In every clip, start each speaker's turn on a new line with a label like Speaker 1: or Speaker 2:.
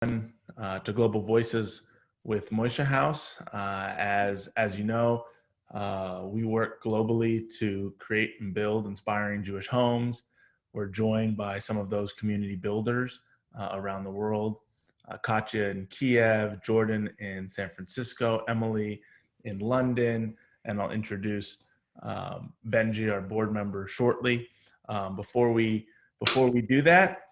Speaker 1: To Global Voices with Moishe House. As you know, we work globally to create and build inspiring Jewish homes. We're joined by some of those community builders around the world. Katya in Kyiv, Jordan in San Francisco, Emily in London, and I'll introduce Benji, our board member, shortly. Before we do that,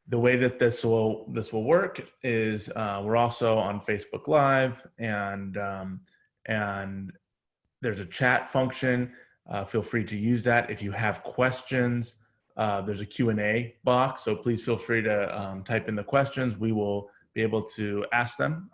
Speaker 1: the way that this will work is we're also on Facebook Live, and there's a chat function. Feel free to use that. If you have questions, there's a Q&A box, so please feel free to type in the questions. We will be able to ask them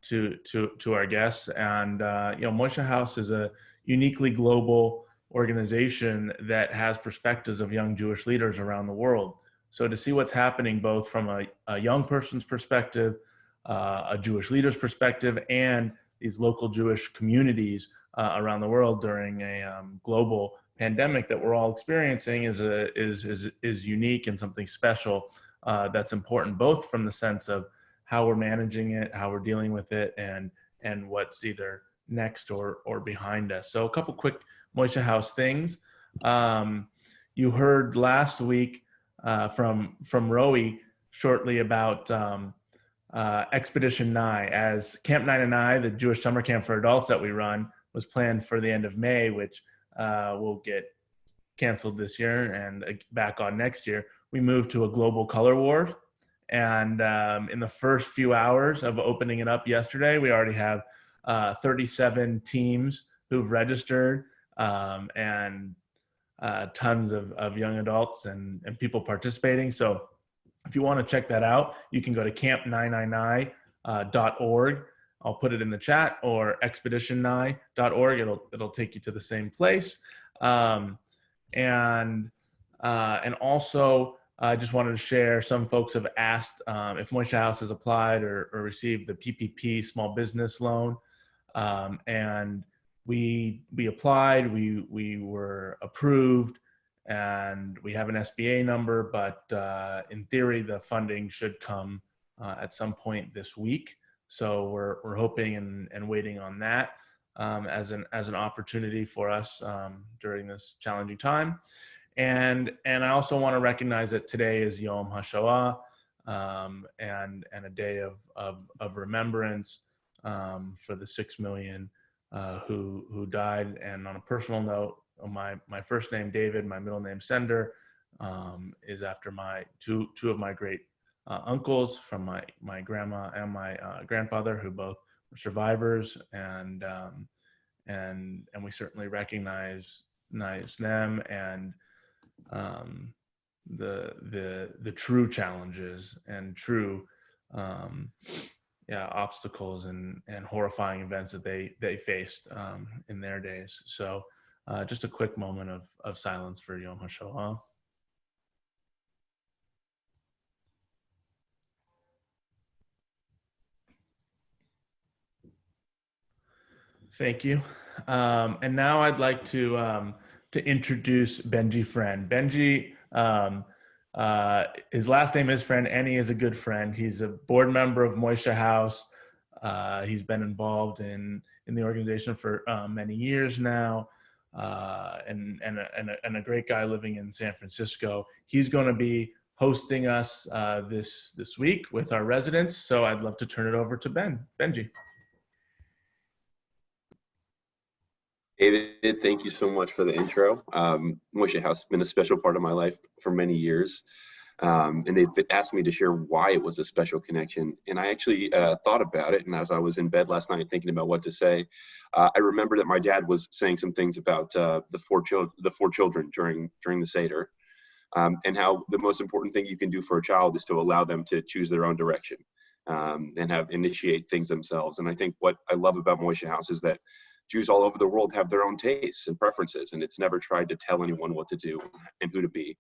Speaker 1: to our guests. And Moishe House is a uniquely global organization that has perspectives of young Jewish leaders around the world. So to see what's happening both from a young person's perspective, a Jewish leader's perspective, and these local Jewish communities around the world during a global pandemic that we're all experiencing is unique and something special that's important, both from the sense of how we're managing it, how we're dealing with it, and what's either next or behind us. So a couple quick Moishe House things. You heard last week from Roe shortly about Expedition 9, as Camp 9 and I, the Jewish summer camp for adults that we run, was planned for the end of May, which will get canceled this year and back on next year. We moved to a global color war, and in the first few hours of opening it up yesterday, we already have 37 teams who've registered, and tons of young adults and people participating. So if you want to check that out, you can go to camp999.org. I'll put it in the chat, or expedition9.org. It'll take you to the same place. And also, I just wanted to share, some folks have asked if Moishe House has applied or received the PPP small business loan. And we applied, we were approved, and we have an SBA number, but in theory, the funding should come at some point this week. So we're hoping and waiting on that as an opportunity for us during this challenging time. And I also want to recognize that today is Yom HaShoah, and a day of remembrance for the 6 million who died. And on a personal note, my first name David, my middle name Sender, is after my two of my great uncles from my grandma and my grandfather, who both were survivors, and we certainly recognize them and the true challenges and true obstacles and horrifying events that they faced in their days. So just a quick moment of silence for Yom HaShoah. Thank you. And now I'd like to introduce Benji Friend. Benji, his last name is Friend, and he is a good friend. He's a board member of Moishe House. He's been involved in the organization for many years now, and a great guy living in San Francisco. He's going to be hosting us this week with our residents. So I'd love to turn it over to Benji.
Speaker 2: David, thank you so much for the intro. Moishe House has been a special part of my life for many years. And they've asked me to share why it was a special connection. And I actually thought about it. And as I was in bed last night thinking about what to say, I remember that my dad was saying some things about the four children during the Seder, and how the most important thing you can do for a child is to allow them to choose their own direction, and initiate things themselves. And I think what I love about Moishe House is that Jews all over the world have their own tastes and preferences, and it's never tried to tell anyone what to do and who to be.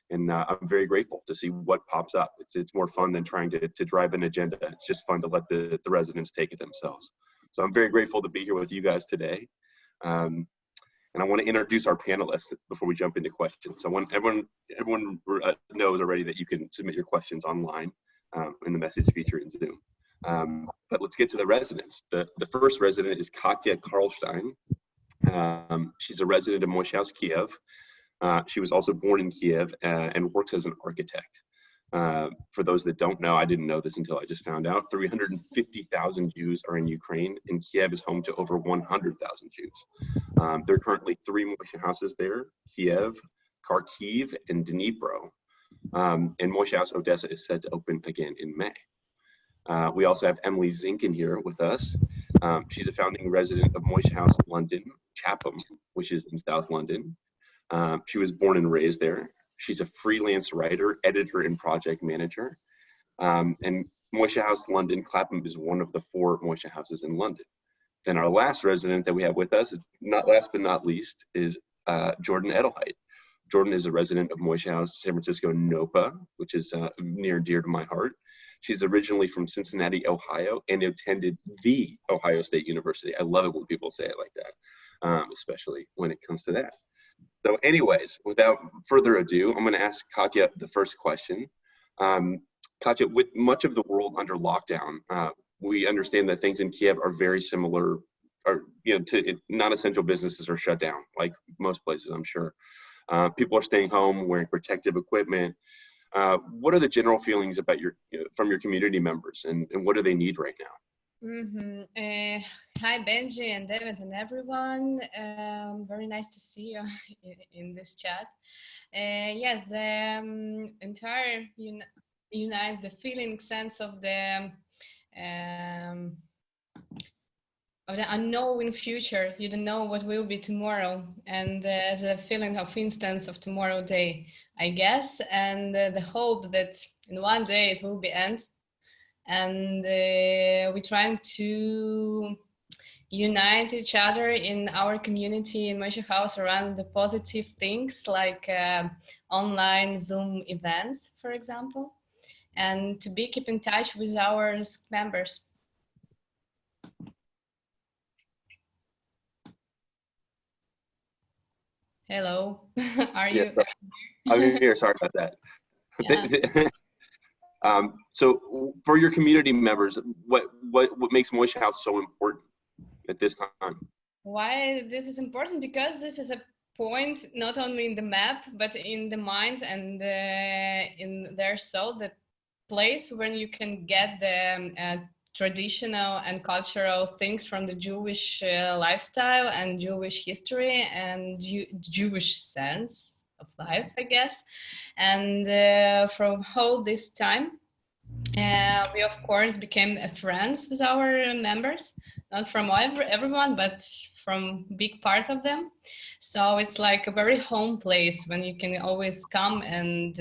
Speaker 2: And I'm very grateful to see what pops up. It's more fun than trying to drive an agenda. It's just fun to let the residents take it themselves. So I'm very grateful to be here with you guys today. And I want to introduce our panelists before we jump into questions. So everyone knows already that you can submit your questions online. in the message feature in Zoom. But let's get to the residents. The first resident is Katya Karlstein. She's a resident of Moishe House, Kyiv. She was also born in Kyiv and works as an architect. For those that don't know, I didn't know this until I just found out, 350,000 Jews are in Ukraine, and Kyiv is home to over 100,000 Jews. There are currently 3 Moishe houses there, Kyiv, Kharkiv, and Dnipro. And Moishe House Odessa is set to open again in May. We also have Emily Zinkin here with us. She's a founding resident of Moishe House London, Chatham, which is in South London. She was born and raised there. She's a freelance writer, editor, and project manager. And Moishe House London, Clapham, is one of the 4 Moishe houses in London. Then our last resident that we have with us, not last but not least, is Jordan Edelheit. Jordan is a resident of Moishe House, San Francisco, NOPA, which is near and dear to my heart. She's originally from Cincinnati, Ohio, and attended the Ohio State University. I love it when people say it like that, especially when it comes to that. So anyways, without further ado, I'm going to ask Katya the first question. Katya, with much of the world under lockdown, we understand that things in Kyiv are very similar, or non-essential businesses are shut down, like most places, I'm sure. People are staying home, wearing protective equipment. What are the general feelings about from your community members, and what do they need right now?
Speaker 3: Hi, Benji and David and everyone. Very nice to see you in this chat. The entire unite the feeling sense of the unknown future. You don't know what will be tomorrow, and the feeling of instance of tomorrow day, I guess, and the hope that in one day it will be end. And we're trying to unite each other in our community in Moishe House around the positive things like online Zoom events, for example, and to keep in touch with our members. Hello, are you?
Speaker 2: I'm here, sorry about that.
Speaker 3: Yeah.
Speaker 2: So for your community members, what makes Moishe House so important at this time?
Speaker 3: Why this is important? Because this is a point not only in the map, but in the mind and in their soul, the place where you can get the traditional and cultural things from the Jewish lifestyle and Jewish history and Jewish sense of life, I guess. And from all this time, we of course became friends with our members, not from everyone, but from big part of them. So it's like a very home place when you can always come and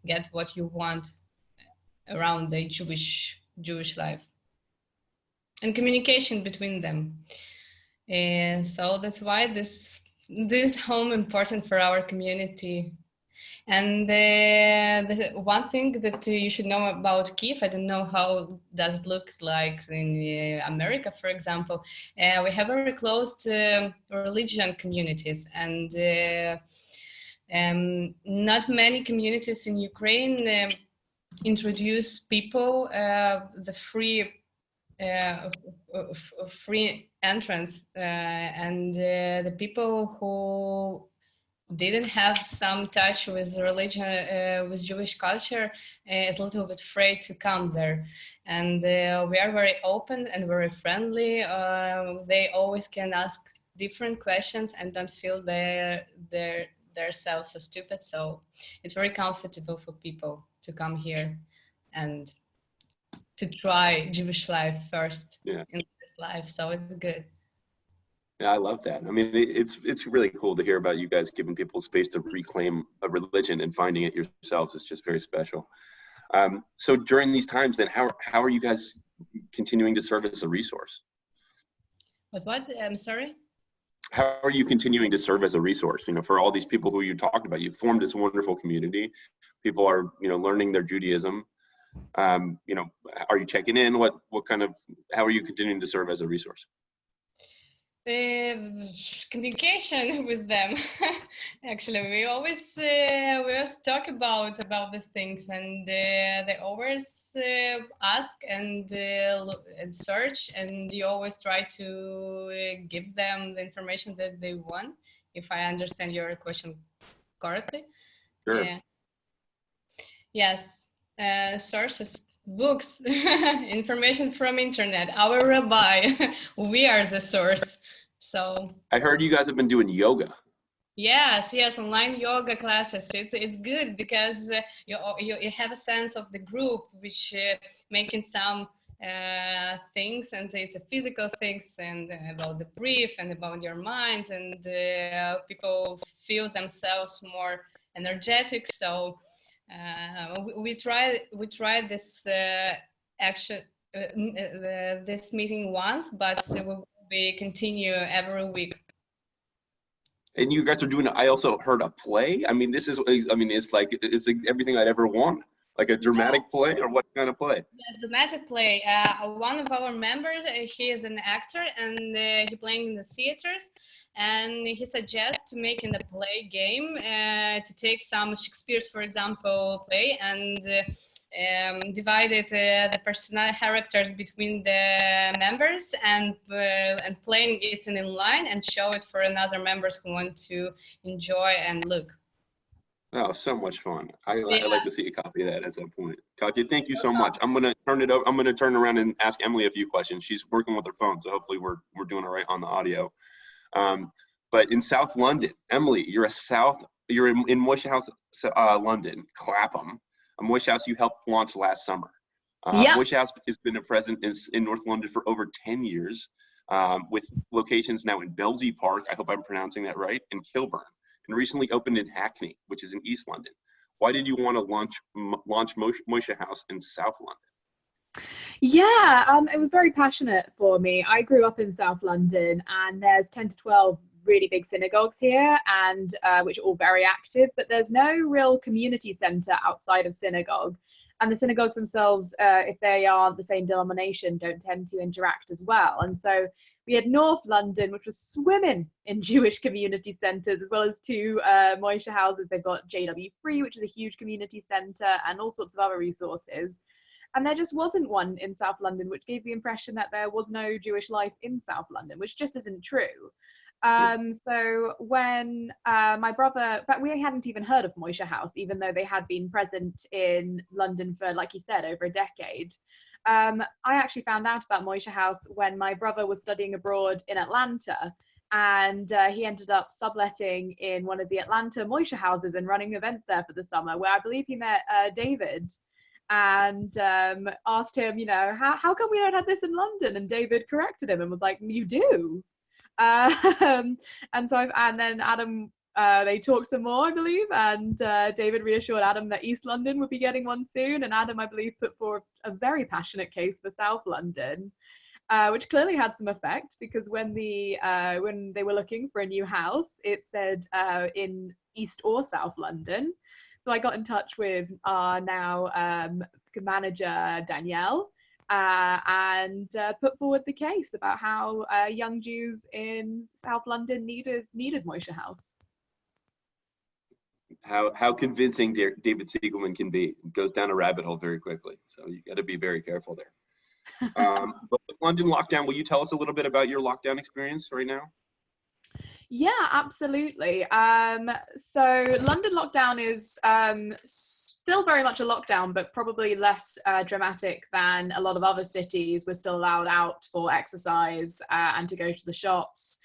Speaker 3: get what you want around the Jewish life and communication between them. And so that's why this home important for our community. And the one thing that you should know about Kyiv, I don't know how does it look like in America, for example. We have very close religion communities, and not many communities in Ukraine introduce people the free entrance, and the people who didn't have some touch with religion, with Jewish culture, is a little bit afraid to come there. And we are very open and very friendly. They always can ask different questions and don't feel themselves so stupid. So it's very comfortable for people to come here and to try Jewish life first in this life. So it's good.
Speaker 2: Yeah, I love that. I mean, it's really cool to hear about you guys giving people space to reclaim a religion and finding it yourselves. It's just very special. So during these times, then, how are you guys continuing to serve as a resource?
Speaker 3: What? I'm sorry?
Speaker 2: How are you continuing to serve as a resource? For all these people who you talked about, you formed this wonderful community. People are, learning their Judaism. Are you checking in? How are you continuing to serve as a resource?
Speaker 3: Communication with them. Actually, we always talk about the things, and they always ask and search, and you always try to give them the information that they want. If I understand your question correctly.
Speaker 2: Sure.
Speaker 3: Yeah. Yes. Sources, books, information from internet. Our rabbi, we are the source. So
Speaker 2: I heard you guys have been doing yoga.
Speaker 3: yes, online yoga classes. It's good because you have a sense of the group, which making some things, and it's a physical things, and about the breath and about your minds, and people feel themselves more energetic. So we try this action this meeting once, but we continue every week.
Speaker 2: And you guys are doing, I also heard a play. I mean, it's like everything I'd ever want. Like a dramatic play, or what kind of play?
Speaker 3: Yeah, dramatic play. One of our members, he is an actor, and he playing in the theaters. And he suggests to make in the play game to take some Shakespeare's, for example, play, and divided the personal characters between the members, and playing it in line and show it for another members who want to enjoy and look.
Speaker 2: Oh, so much fun. I'd like to see a copy of that at some point. Katya, thank you so much. I'm gonna turn around and ask Emily a few questions. She's working with her phone, so hopefully we're doing it right on the audio. But in South London, Emily, you're in Moishe House, London, Clapham. A Moishe House you helped launch last summer. Moishe House has been present in North London for over 10 years, with locations now in Belsey Park, I hope I'm pronouncing that right, and Kilburn, and recently opened in Hackney, which is in East London. Why did you want to launch Moishe House in South London?
Speaker 4: Yeah, it was very passionate for me. I grew up in South London, and there's 10 to 12 really big synagogues here, and which are all very active, but there's no real community center outside of synagogue. And the synagogues themselves, if they aren't the same denomination, don't tend to interact as well. And so we had North London, which was swimming in Jewish community centres, as well as two Moishe houses. They've got JW3, which is a huge community centre, and all sorts of other resources. And there just wasn't one in South London, which gave the impression that there was no Jewish life in South London, which just isn't true. So when my brother, but we hadn't even heard of Moishe House, even though they had been present in London for, like you said, over a decade. I actually found out about Moishe House when my brother was studying abroad in Atlanta, and he ended up subletting in one of the Atlanta Moishe houses and running events there for the summer, where I believe he met David, and asked him, how come we don't have this in London? And David corrected him and was like, you do. And then Adam, they talked some more, I believe, and David reassured Adam that East London would be getting one soon, and Adam, I believe, put forward a very passionate case for South London, which clearly had some effect, because when they were looking for a new house, it said in East or South London. So I got in touch with our now manager, Danielle, and put forward the case about how young Jews in South London needed Moishe House.
Speaker 2: How convincing David Siegelman can be. It goes down a rabbit hole very quickly, so you got to be very careful there. But with London lockdown, will you tell us a little bit about your lockdown experience right now?
Speaker 4: Yeah, absolutely. So London lockdown is still very much a lockdown, but probably less dramatic than a lot of other cities. We're still allowed out for exercise and to go to the shops.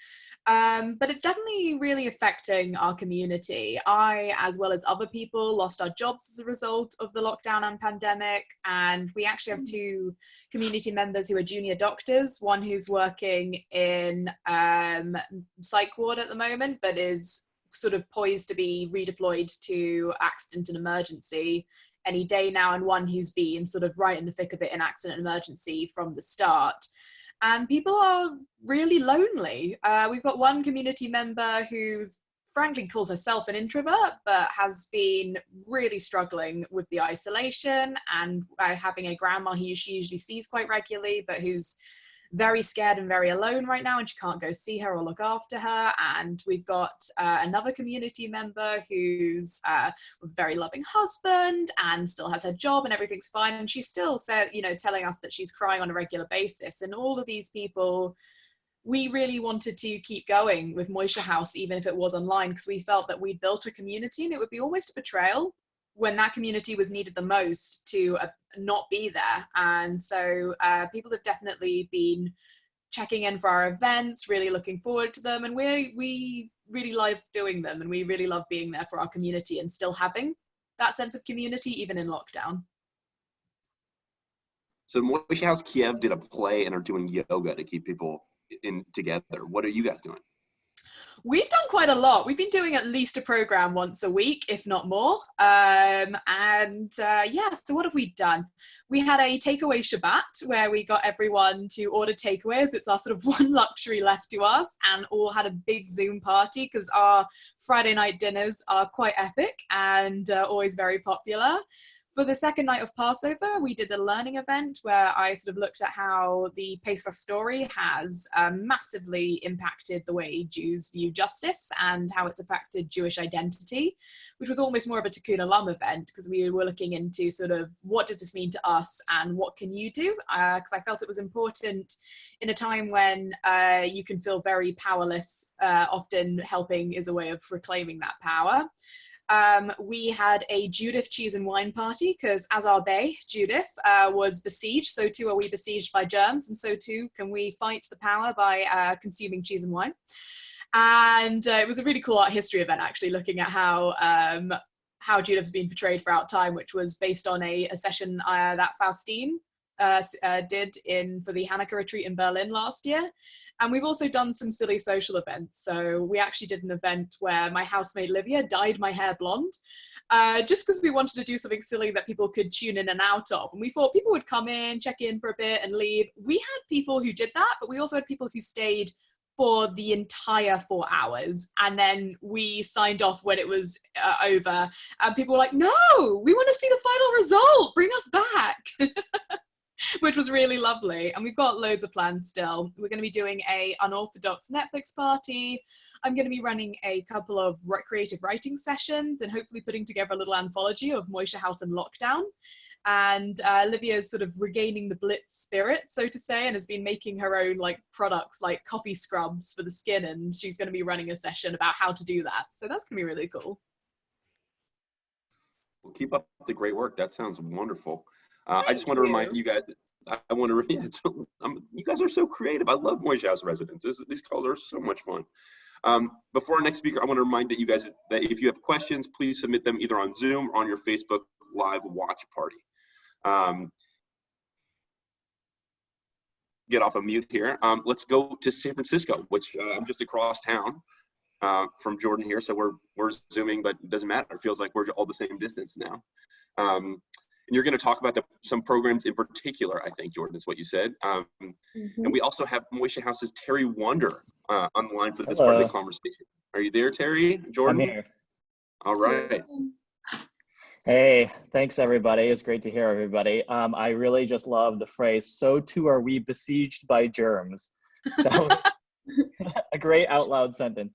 Speaker 4: But it's definitely really affecting our community. I, as well as other people, lost our jobs as a result of the lockdown and pandemic. And we actually have two community members who are junior doctors, one who's working in psych ward at the moment, but is sort of poised to be redeployed to accident and emergency any day now, and one who's been sort of right in the thick of it in accident and emergency from the start. And people are really lonely. We've got one community member who frankly calls herself an introvert, but has been really struggling with the isolation and having a grandma who she usually sees quite regularly, but who's very scared and very alone right now, and she can't go see her or look after her. And we've got another community member who's a very loving husband and still has her job and everything's fine. And she's still said, telling us that she's crying on a regular basis. And all of these people, we really wanted to keep going with Moishe House, even if it was online, because we felt that we'd built a community and it would be almost a betrayal when that community was needed the most to not be there. And so people have definitely been checking in for our events, really looking forward to them. And we really love doing them, and we really love being there for our community and still having that sense of community, even in lockdown.
Speaker 2: So Moishe House Kyiv did a play and are doing yoga to keep people in together. What are you guys doing?
Speaker 4: We've done quite a lot. We've been doing at least a program once a week, if not more. So what have we done? We had a takeaway Shabbat where we got everyone to order takeaways. It's our sort of one luxury left to us, and all had a big Zoom party because our Friday night dinners are quite epic and always very popular. For the second night of Passover, we did a learning event where I sort of looked at how the Pesach story has massively impacted the way Jews view justice and how it's affected Jewish identity, which was almost more of a Tikkun Olam event, because we were looking into sort of what does this mean to us and what can you do? Because I felt it was important in a time when you can feel very powerless. Often helping is a way of reclaiming that power. We had a Judith cheese and wine party because as our bay, Judith, was besieged, so too are we besieged by germs, and so too can we fight the power by consuming cheese and wine. And it was a really cool art history event, actually, looking at how Judith's been portrayed throughout time, which was based on a session that Faustine did for the Hanukkah retreat in Berlin last year. And we've also done some silly social events. So we actually did an event where my housemate Livia dyed my hair blonde, just because we wanted to do something silly that people could tune in and out of. And we thought people would come in, check in for a bit and leave. We had people who did that, but we also had people who stayed for the entire 4 hours. And then we signed off when it was over. And people were like, no, we want to see the final result. Bring us back. Which was really lovely. And we've got loads of plans still. We're going to be doing a unorthodox Netflix party. I'm going to be running a couple of creative writing sessions and hopefully putting together a little anthology of Moishe House and lockdown. And Livia's sort of regaining the Blitz spirit, so to say, and has been making her own products like coffee scrubs for the skin. And she's going to be running a session about how to do that. So that's going to be really cool.
Speaker 2: Well, keep up the great work. That sounds wonderful. I just want to remind you guys, you guys are so creative. I love Moishe House residents. These calls are so much fun. Before our next speaker, I want to remind you guys that if you have questions, please submit them either on Zoom or on your Facebook Live watch party. Get off of mute here. Let's go to San Francisco, which I'm just across town from Jordan here. So we're Zooming, but it doesn't matter. It feels like we're all the same distance now. And you're going to talk about some programs in particular, I think, Jordan, is what you said. And we also have Moishe House's Terry Wonder on the line for this part of the conversation. Are you there, Terry? Jordan?
Speaker 5: I'm here.
Speaker 2: All right.
Speaker 5: Hey, thanks, everybody. It's great to hear everybody. I really just love the phrase, so too are we besieged by germs. That was a great out loud sentence.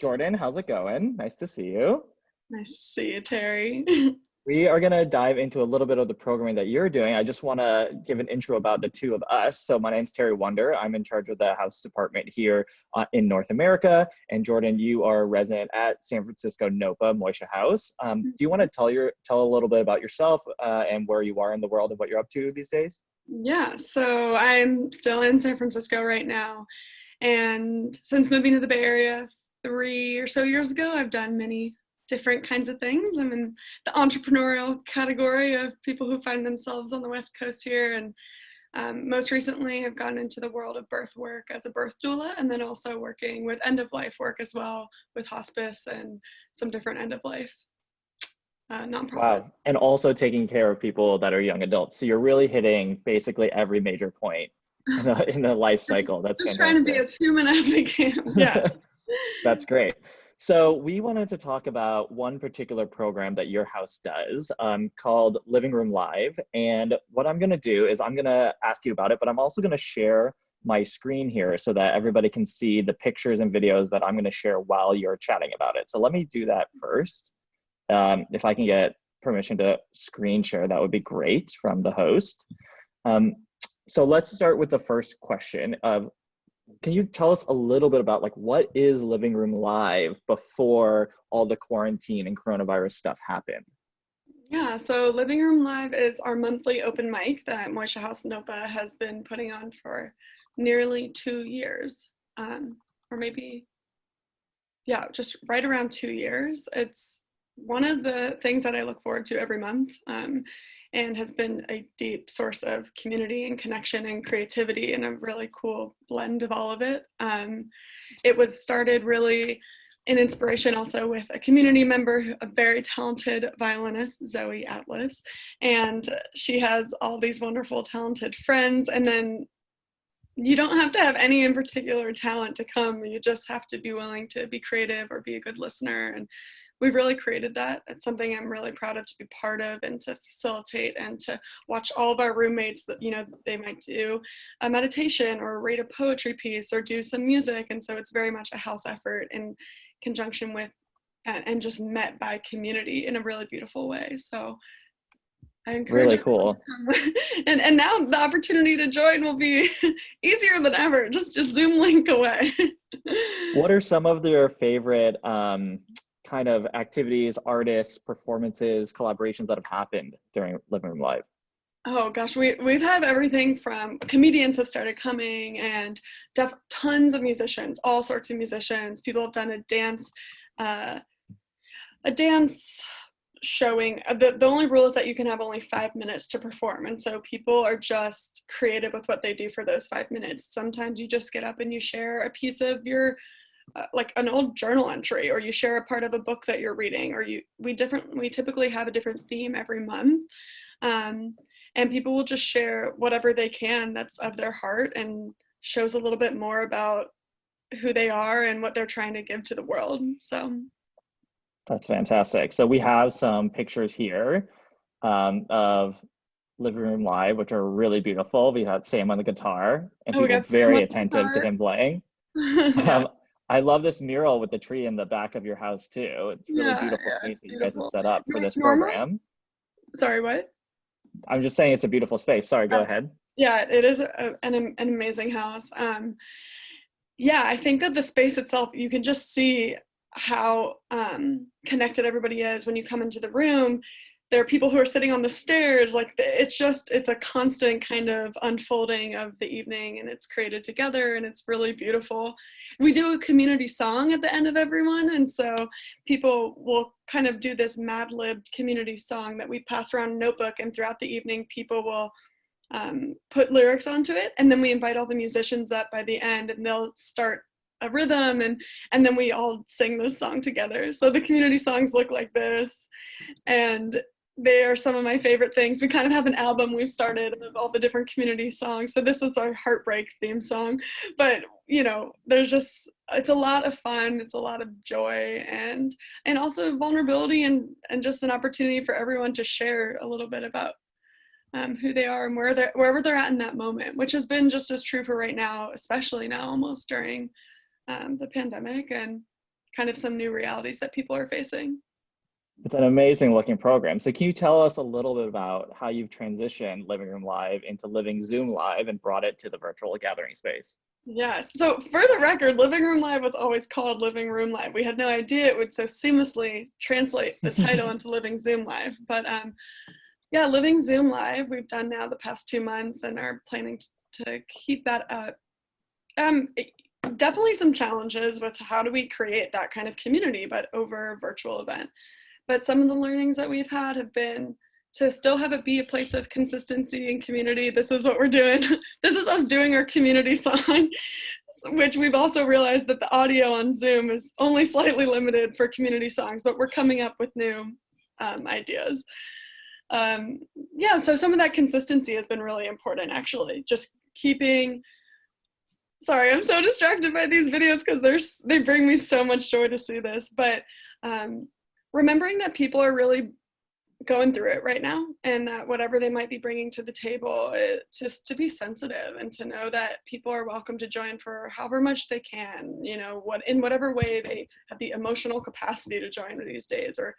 Speaker 5: Jordan, how's it going? Nice to see you.
Speaker 6: Nice to see you, Terry.
Speaker 5: We are going to dive into a little bit of the programming that you're doing. I just want to give an intro about the two of us. So my name's Terry Wonder. I'm in charge of the House Department here in North America. And Jordan, you are a resident at San Francisco NOPA, Moishe House. Do you want to tell a little bit about yourself and where you are in the world and what you're up to these days?
Speaker 6: Yeah, so I'm still in San Francisco right now. And since moving to the Bay Area 3 or so years ago, I've done many different kinds of things. I'm in the entrepreneurial category of people who find themselves on the West Coast here. And most recently, I've gone into the world of birth work as a birth doula, and then also working with end-of-life work as well, with hospice and some different end-of-life nonprofit.
Speaker 5: Wow, and also taking care of people that are young adults. So you're really hitting basically every major point in the life cycle. That's
Speaker 6: just
Speaker 5: fantastic.
Speaker 6: trying to be as human as we can. Yeah.
Speaker 5: That's great. So we wanted to talk about one particular program that your house does called Living Room Live. And what I'm going to do is I'm going to ask you about it, but I'm also going to share my screen here so that everybody can see the pictures and videos that I'm going to share while you're chatting about it. So let me do that first. If I can get permission to screen share, that would be great from the host. So let's start with the first question of, can you tell us a little bit about like what is Living Room Live before all the quarantine and coronavirus stuff happened?
Speaker 6: Yeah, so Living Room Live is our monthly open mic that Moishe House Nopa has been putting on for nearly 2 years, or maybe, yeah, just right around 2 years. It's one of the things that I look forward to every month, and has been a deep source of community and connection and creativity and a really cool blend of all of it. It was started really in inspiration also with a community member, a very talented violinist, Zoe Atlas, and she has all these wonderful talented friends, and then you don't have to have any in particular talent to come, you just have to be willing to be creative or be a good listener, and we've really created that. It's something I'm really proud of to be part of and to facilitate and to watch all of our roommates that, you know, they might do a meditation or read a poetry piece or do some music. And so it's very much a house effort in conjunction with and just met by community in a really beautiful way. So I encourage
Speaker 5: really cool.
Speaker 6: and now the opportunity to join will be easier than ever. Just Zoom link away.
Speaker 5: What are some of your favorite kind of activities, artists, performances, collaborations that have happened during Living Room Live?
Speaker 6: Oh gosh, we've had everything from comedians have started coming and tons of musicians, all sorts of musicians. People have done a dance showing. The only rule is that you can have only 5 minutes to perform, and so people are just creative with what they do for those 5 minutes. Sometimes you just get up and you share a piece of your like an old journal entry, or you share a part of a book that you're reading, or we typically have a different theme every month, and people will just share whatever they can that's of their heart and shows a little bit more about who they are and what they're trying to give to the world. So
Speaker 5: that's fantastic. So we have some pictures here of Living Room Live, which are really beautiful. We had Sam on the guitar, and people very attentive to him playing.
Speaker 6: Yeah.
Speaker 5: I love this mural with the tree in the back of your house too. It's really beautiful space that you guys have set up for this program.
Speaker 6: Sorry, what?
Speaker 5: I'm just saying it's a beautiful space. Sorry, go ahead.
Speaker 6: Yeah, it is an amazing house. Yeah, I think that the space itself, you can just see how connected everybody is when you come into the room. There are people who are sitting on the stairs, like it's a constant kind of unfolding of the evening, and it's created together, and it's really beautiful. We do a community song at the end of everyone, and so people will kind of do this mad-libbed community song that we pass around a notebook, and throughout the evening people will put lyrics onto it, and then we invite all the musicians up by the end, and they'll start a rhythm, and then we all sing this song together. So the community songs look like this, and they are some of my favorite things. We kind of have an album we've started of all the different community songs. So this is our heartbreak theme song, but you know, it's a lot of fun. It's a lot of joy and also vulnerability and just an opportunity for everyone to share a little bit about who they are and wherever they're at in that moment, which has been just as true for right now, especially now almost during the pandemic and kind of some new realities that people are facing.
Speaker 5: It's an amazing looking program. So can you tell us a little bit about how you've transitioned Living Room Live into Living Zoom Live and brought it to the virtual gathering space?
Speaker 6: Yes. So for the record, Living Room Live was always called Living Room Live. We had no idea it would so seamlessly translate the title into Living Zoom Live. But yeah, Living Zoom Live, we've done now the past 2 months and are planning to keep that up. Definitely some challenges with how do we create that kind of community, but over a virtual event. But some of the learnings that we've had have been to still have it be a place of consistency and community. This is what we're doing. This is us doing our community song, which we've also realized that the audio on Zoom is only slightly limited for community songs, but we're coming up with new ideas. Yeah, so some of that consistency has been really important, actually. Just keeping Sorry, I'm so distracted by these videos because they bring me so much joy to see this. But remembering that people are really going through it right now, and that whatever they might be bringing to the table, just to be sensitive and to know that people are welcome to join for however much they can, you know, in whatever way they have the emotional capacity to join these days, or,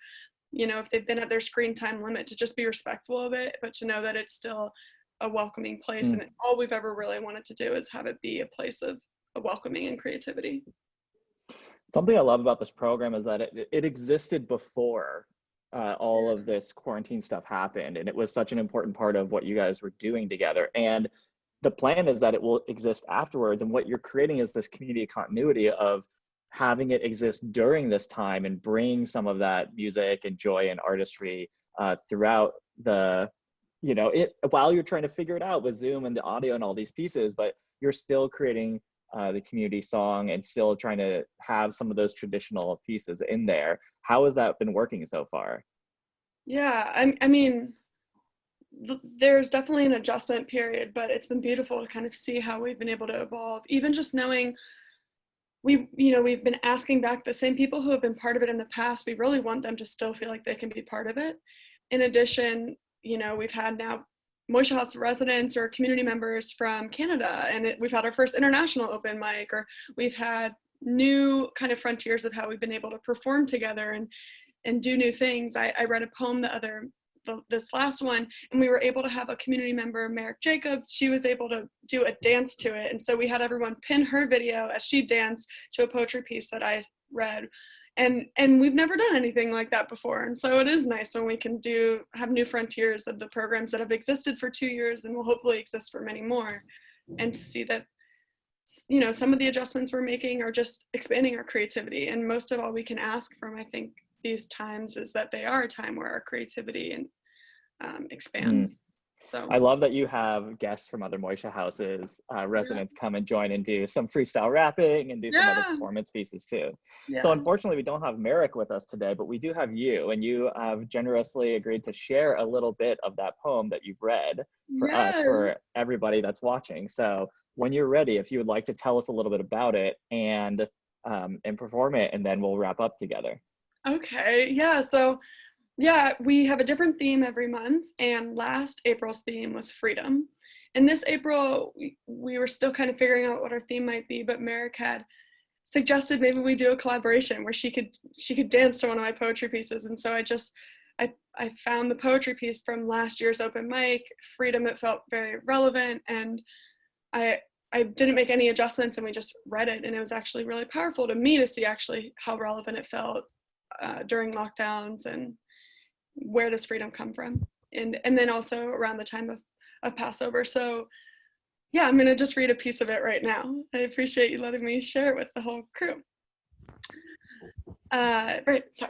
Speaker 6: you know, if they've been at their screen time limit, to just be respectful of it, but to know that it's still a welcoming place. And all we've ever really wanted to do is have it be a place of welcoming and creativity.
Speaker 5: Something I love about this program is that it existed before all of this quarantine stuff happened, and it was such an important part of what you guys were doing together. And the plan is that it will exist afterwards, and what you're creating is this community continuity of having it exist during this time and bring some of that music and joy and artistry throughout the, you know, while you're trying to figure it out with Zoom and the audio and all these pieces, but you're still creating the community song and still trying to have some of those traditional pieces in there. How has that been working so far?
Speaker 6: Yeah, I mean, there's definitely an adjustment period, but it's been beautiful to kind of see how we've been able to evolve. Even just knowing we've been asking back the same people who have been part of it in the past. We really want them to still feel like they can be part of it. In addition, you know, we've had now Moishe House residents or community members from Canada, and we've had our first international open mic, or we've had new kind of frontiers of how we've been able to perform together and do new things. I read a poem this last one, and we were able to have a community member, Merrick Jacobs, she was able to do a dance to it. And so we had everyone pin her video as she danced to a poetry piece that I read. And we've never done anything like that before. And so it is nice when we can have new frontiers of the programs that have existed for 2 years and will hopefully exist for many more. And to see that, you know, some of the adjustments we're making are just expanding our creativity. And most of all we can ask from, I think, these times is that they are a time where our creativity expands. So
Speaker 5: I love that you have guests from other Moishe houses, residents come and join and do some freestyle rapping and do some other performance pieces too. So unfortunately, we don't have Merrick with us today, but we do have you, and you have generously agreed to share a little bit of that poem that you've read for us, for everybody that's watching. So when you're ready, if you would like to tell us a little bit about it and perform it, and then we'll wrap up together.
Speaker 6: Okay, yeah, so yeah, we have a different theme every month, and last April's theme was freedom. And this April, we were still kind of figuring out what our theme might be, but Merrick had suggested maybe we do a collaboration where she could dance to one of my poetry pieces. And so I found the poetry piece from last year's open mic, Freedom. It felt very relevant, and I didn't make any adjustments, and we just read it, and it was actually really powerful to me to see actually how relevant it felt during lockdowns, and where does freedom come from, and then also around the time of Passover. So yeah, I'm gonna just read a piece of it right now. I appreciate you letting me share it with the whole crew. Right, so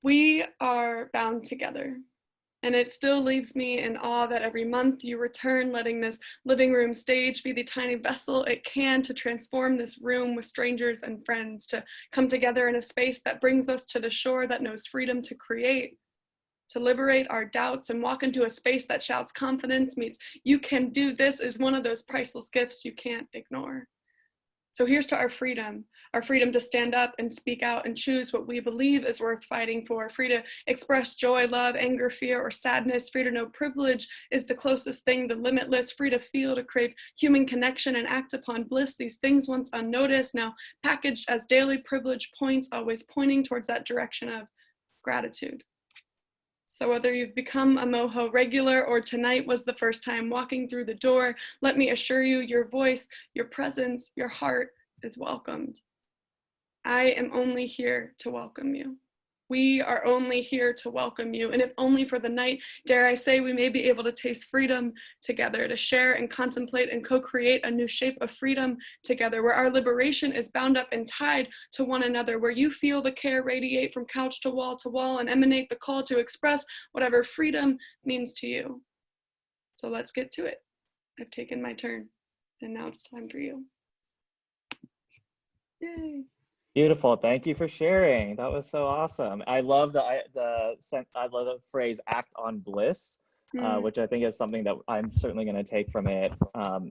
Speaker 6: we are bound together, and it still leaves me in awe that every month you return, letting this living room stage be the tiny vessel it can to transform this room with strangers and friends, to come together in a space that brings us to the shore that knows freedom to create, to liberate our doubts and walk into a space that shouts confidence meets you can do this is one of those priceless gifts you can't ignore. So here's to our freedom to stand up and speak out and choose what we believe is worth fighting for, free to express joy, love, anger, fear, or sadness, free to know privilege is the closest thing to limitless, free to feel, to crave human connection and act upon bliss, these things once unnoticed, now packaged as daily privilege points, always pointing towards that direction of gratitude. So whether you've become a Moho regular or tonight was the first time walking through the door, let me assure you, your voice, your presence, your heart is welcomed. I am only here to welcome you. We are only here to welcome you. And if only for the night, dare I say, we may be able to taste freedom together, to share and contemplate and co-create a new shape of freedom together, where our liberation is bound up and tied to one another, where you feel the care radiate from couch to wall and emanate the call to express whatever freedom means to you. So let's get to it. I've taken my turn, and now it's time for you. Yay.
Speaker 5: Beautiful. Thank you for sharing. That was so awesome. I love the phrase "act on bliss." which I think is something that I'm certainly going to take from it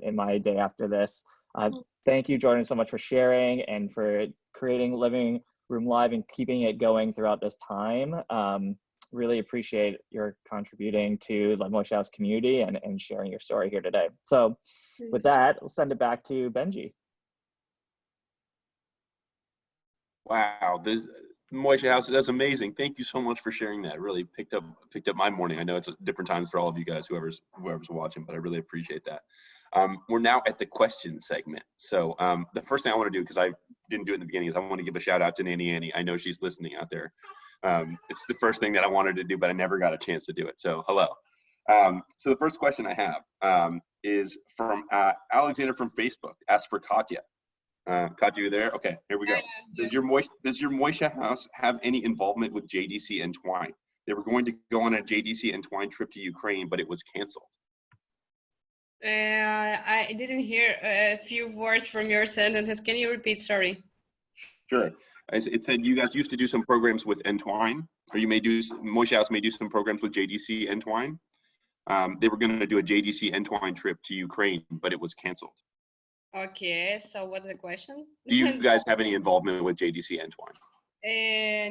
Speaker 5: in my day after this. Thank you, Jordan, so much for sharing and for creating Living Room Live and keeping it going throughout this time. Really appreciate your contributing to the Moishe House community and sharing your story here today. So with that, we'll send it back to Benji.
Speaker 2: Wow, this Moishe House, that's amazing. Thank you so much for sharing that. Really picked up my morning. I know it's at different times for all of you guys, whoever's watching, but I really appreciate that. We're now at the question segment. So the first thing I want to do, because I didn't do it in the beginning, is I want to give a shout out to Nanny Annie. I know she's listening out there. It's the first thing that I wanted to do, but I never got a chance to do it. So hello. So the first question I have is from Alexander from Facebook. Asked for Katya. Katya, you there? Okay, here we go. Does your Moishe House have any involvement with JDC and Twine? They were going to go on a JDC and Twine trip to Ukraine, but it was canceled.
Speaker 3: I didn't hear a few words from your sentences. Can you repeat? Sorry.
Speaker 2: Sure. It said you guys used to do some programs with Entwine, or Moishe House may do some programs with JDC Entwine. They were going to do a JDC Entwine trip to Ukraine, but it was canceled.
Speaker 3: Okay, so what's the question?
Speaker 2: Do you guys have any involvement with JDC Entwine?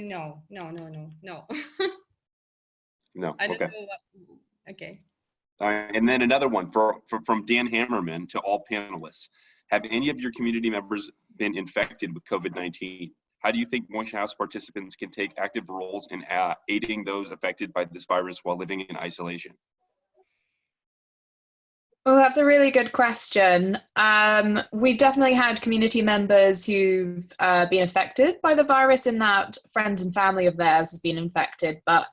Speaker 3: No.
Speaker 2: No.
Speaker 3: I don't
Speaker 2: Okay.
Speaker 3: know what, okay.
Speaker 2: And then another one from Dan Hammerman to all panelists. Have any of your community members been infected with COVID-19? How do you think Moishe House participants can take active roles in aiding those affected by this virus while living in isolation?
Speaker 4: Well, that's a really good question. We've definitely had community members who've been affected by the virus, in that friends and family of theirs has been infected, but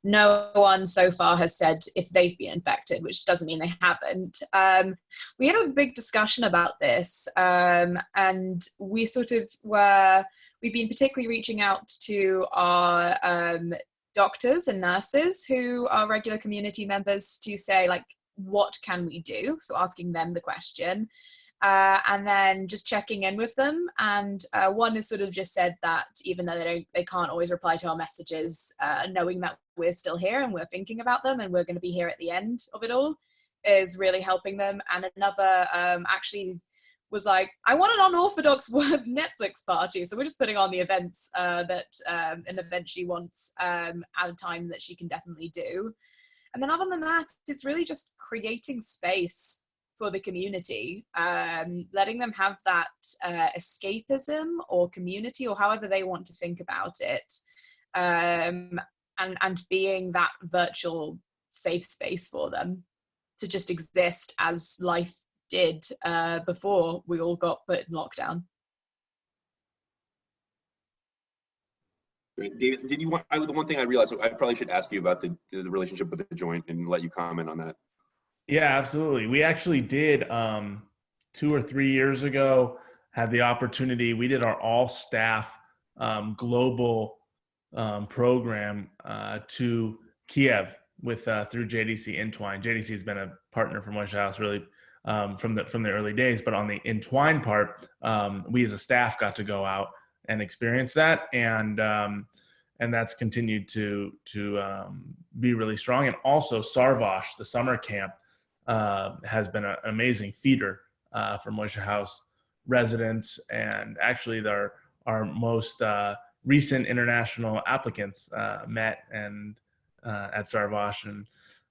Speaker 4: no one so far has said if they've been infected, which doesn't mean they haven't. We had a big discussion about this, and we we've been particularly reaching out to our doctors and nurses who are regular community members to say, like, what can we do? So asking them the question, and then just checking in with them. And one has sort of just said that even though they can't always reply to our messages, knowing that we're still here and we're thinking about them and we're going to be here at the end of it all is really helping them. And another actually was like, I want an unorthodox Netflix party. So we're just putting on the events that an event she wants at a time that she can definitely do. And then other than that, it's really just creating space for the community, letting them have that escapism or community, or however they want to think about it, and being that virtual safe space for them to just exist as life did before we all got put in lockdown.
Speaker 2: David, did you want? The one thing I realized, I probably should ask you about the relationship with the joint and let you comment on that.
Speaker 1: Yeah, absolutely. We actually did 2 or 3 years ago had the opportunity. We did our all staff global program to Kyiv with through JDC Entwine. JDC has been a partner for Moishe House really from the early days, but on the Entwine part, we as a staff got to go out and experience that, and that's continued to be really strong. And also Sarvash, the summer camp, has been an amazing feeder for Moishe House residents, and actually our most recent international applicants met and at Sarvash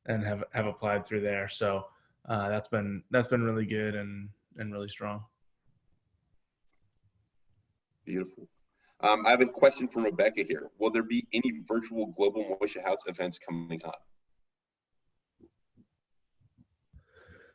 Speaker 1: and have applied through there. So that's been really good and really strong.
Speaker 2: Beautiful. I have a question from Rebecca here. Will there be any virtual global Moishe House events coming up?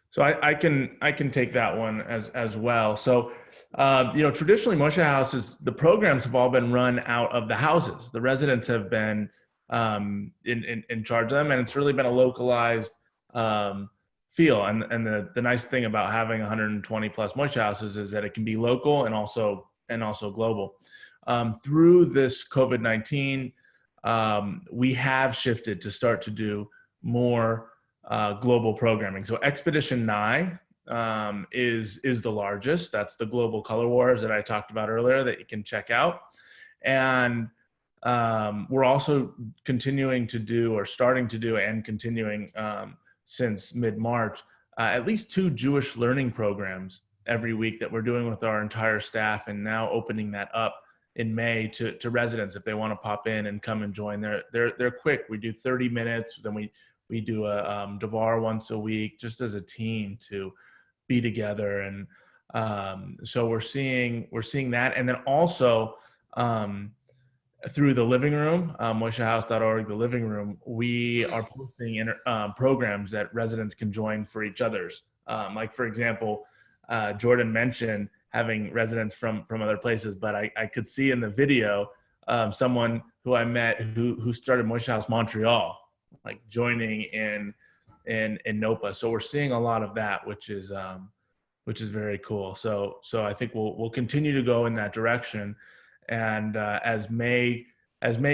Speaker 1: So I can take that one as well. So traditionally Moishe Houses, the programs have all been run out of the houses. The residents have been in charge of them, and it's really been a localized feel. And the nice thing about having 120 plus Moishe Houses is that it can be local and also global. Through this COVID-19, we have shifted to start to do more global programming. So Expedition Nye is the largest. That's the global color wars that I talked about earlier that you can check out. And we're also continuing to do, or starting to do and continuing since mid-March, at least 2 Jewish learning programs every week that we're doing with our entire staff, and now opening that up in May to residents if they want to pop in and come and join. They're quick. We do 30 minutes, then we do a Devar once a week, just as a team to be together. And so we're seeing that, and then also through the living room, moishehouse.org, the living room, we are posting programs that residents can join for each other's. Like, for example, Jordan mentioned having residents from other places, but I could see in the video someone who I met who started Moishe House Montreal, like joining in NOPA. So we're seeing a lot of that, which is very cool. So I think we'll continue to go in that direction. And as May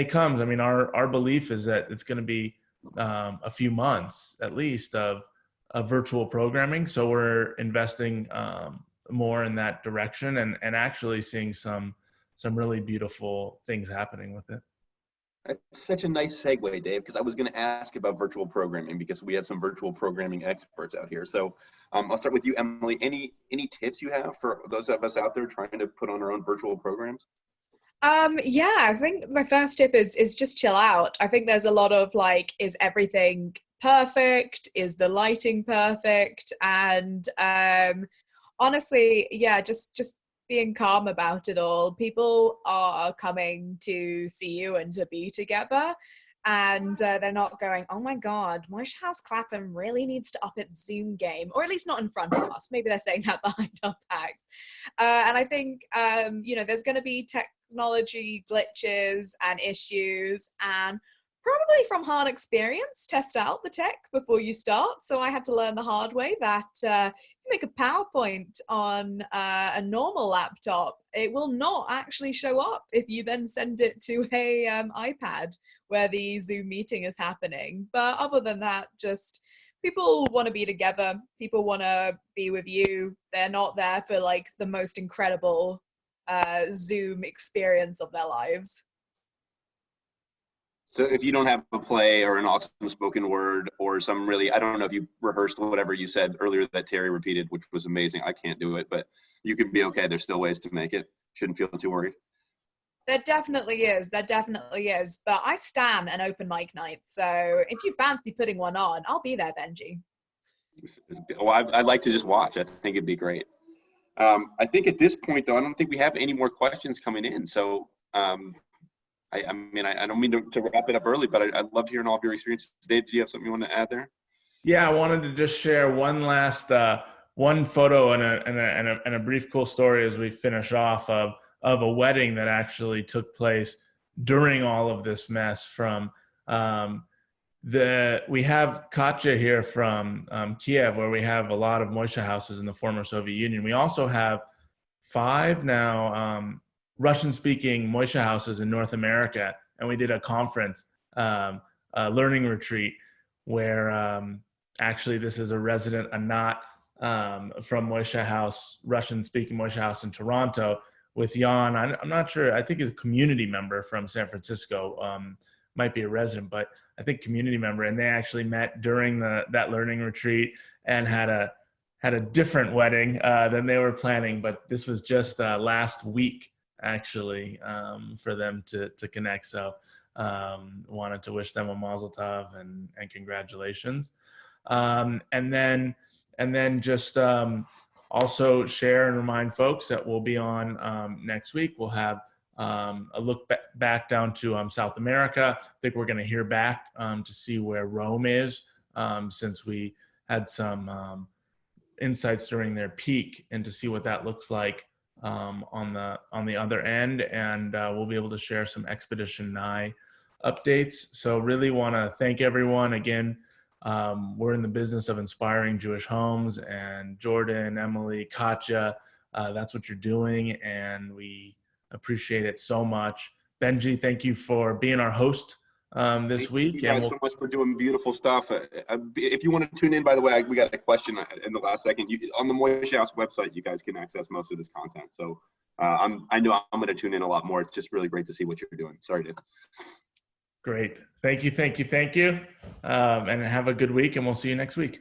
Speaker 1: comes, I mean, our belief is that it's going to be a few months at least of virtual programming. So we're investing more in that direction, and actually seeing some really beautiful things happening with it.
Speaker 2: That's such a nice segue, Dave, because I was going to ask about virtual programming, because we have some virtual programming experts out here. So I'll start with you, Emily. Any tips you have for those of us out there trying to put on our own virtual programs?
Speaker 7: Yeah, I think my first tip is just chill out. I think there's a lot of like, is everything perfect? Is the lighting perfect? And honestly, yeah, just being calm about it all. People are coming to see you and to be together, and they're not going, oh my God, Moishe House Clapham really needs to up its Zoom game, or at least not in front of us. Maybe they're saying that behind our backs. And I think, there's going to be technology glitches and issues, and probably from hard experience, test out the tech before you start. So I had to learn the hard way that if you make a PowerPoint on a normal laptop, it will not actually show up if you then send it to a iPad where the Zoom meeting is happening. But other than that, just people want to be together. People want to be with you. They're not there for like the most incredible Zoom experience of their lives.
Speaker 2: So if you don't have a play or an awesome spoken word or some really, I don't know if you rehearsed whatever you said earlier that Terry repeated, which was amazing. I can't do it, but you can be okay. There's still ways to make it. Shouldn't feel too worried.
Speaker 7: There definitely is. But I stan an open mic night. So if you fancy putting one on, I'll be there, Benji.
Speaker 2: Well, I'd like to just watch. I think it'd be great. I think at this point, though, I don't think we have any more questions coming in. So I mean, I don't mean to wrap it up early, but I'd love to hear all of your experiences. Dave, do you have something you want to add there?
Speaker 1: Yeah, I wanted to just share one last one photo and a brief cool story as we finish off of a wedding that actually took place during all of this mess. From we have Katya here from Kyiv, where we have a lot of Moishe houses in the former Soviet Union. We also have 5 now Russian-speaking Moishe houses in North America, and we did a conference, a learning retreat, where actually this is a resident, not from Moishe House, Russian-speaking Moishe House in Toronto, with Jan. I'm not sure. I think he's a community member from San Francisco. Might be a resident, but I think community member. And they actually met during that learning retreat and had a different wedding than they were planning. But this was just last week, actually, for them to connect. So wanted to wish them a mazel tov and congratulations. And then just also share and remind folks that we'll be on next week. We'll have a look back down to South America. I think we're going to hear back to see where Rome is, since we had some insights during their peak, and to see what that looks like on the other end. And we'll be able to share some Expedition 9 updates. So really want to thank everyone again. We're in the business of inspiring Jewish homes, and Jordan, Emily, Katya, that's what you're doing, and we appreciate it so much. Benji, thank you for being our host this week.
Speaker 2: Thank you guys so much for doing beautiful stuff. If you want to tune in, by the way, we got a question in the last second. On the Moishe House website, you guys can access most of this content. So I know I'm going to tune in a lot more. It's just really great to see what you're doing. Sorry, Dave.
Speaker 1: Great. Thank you. and have a good week, and we'll see you next week.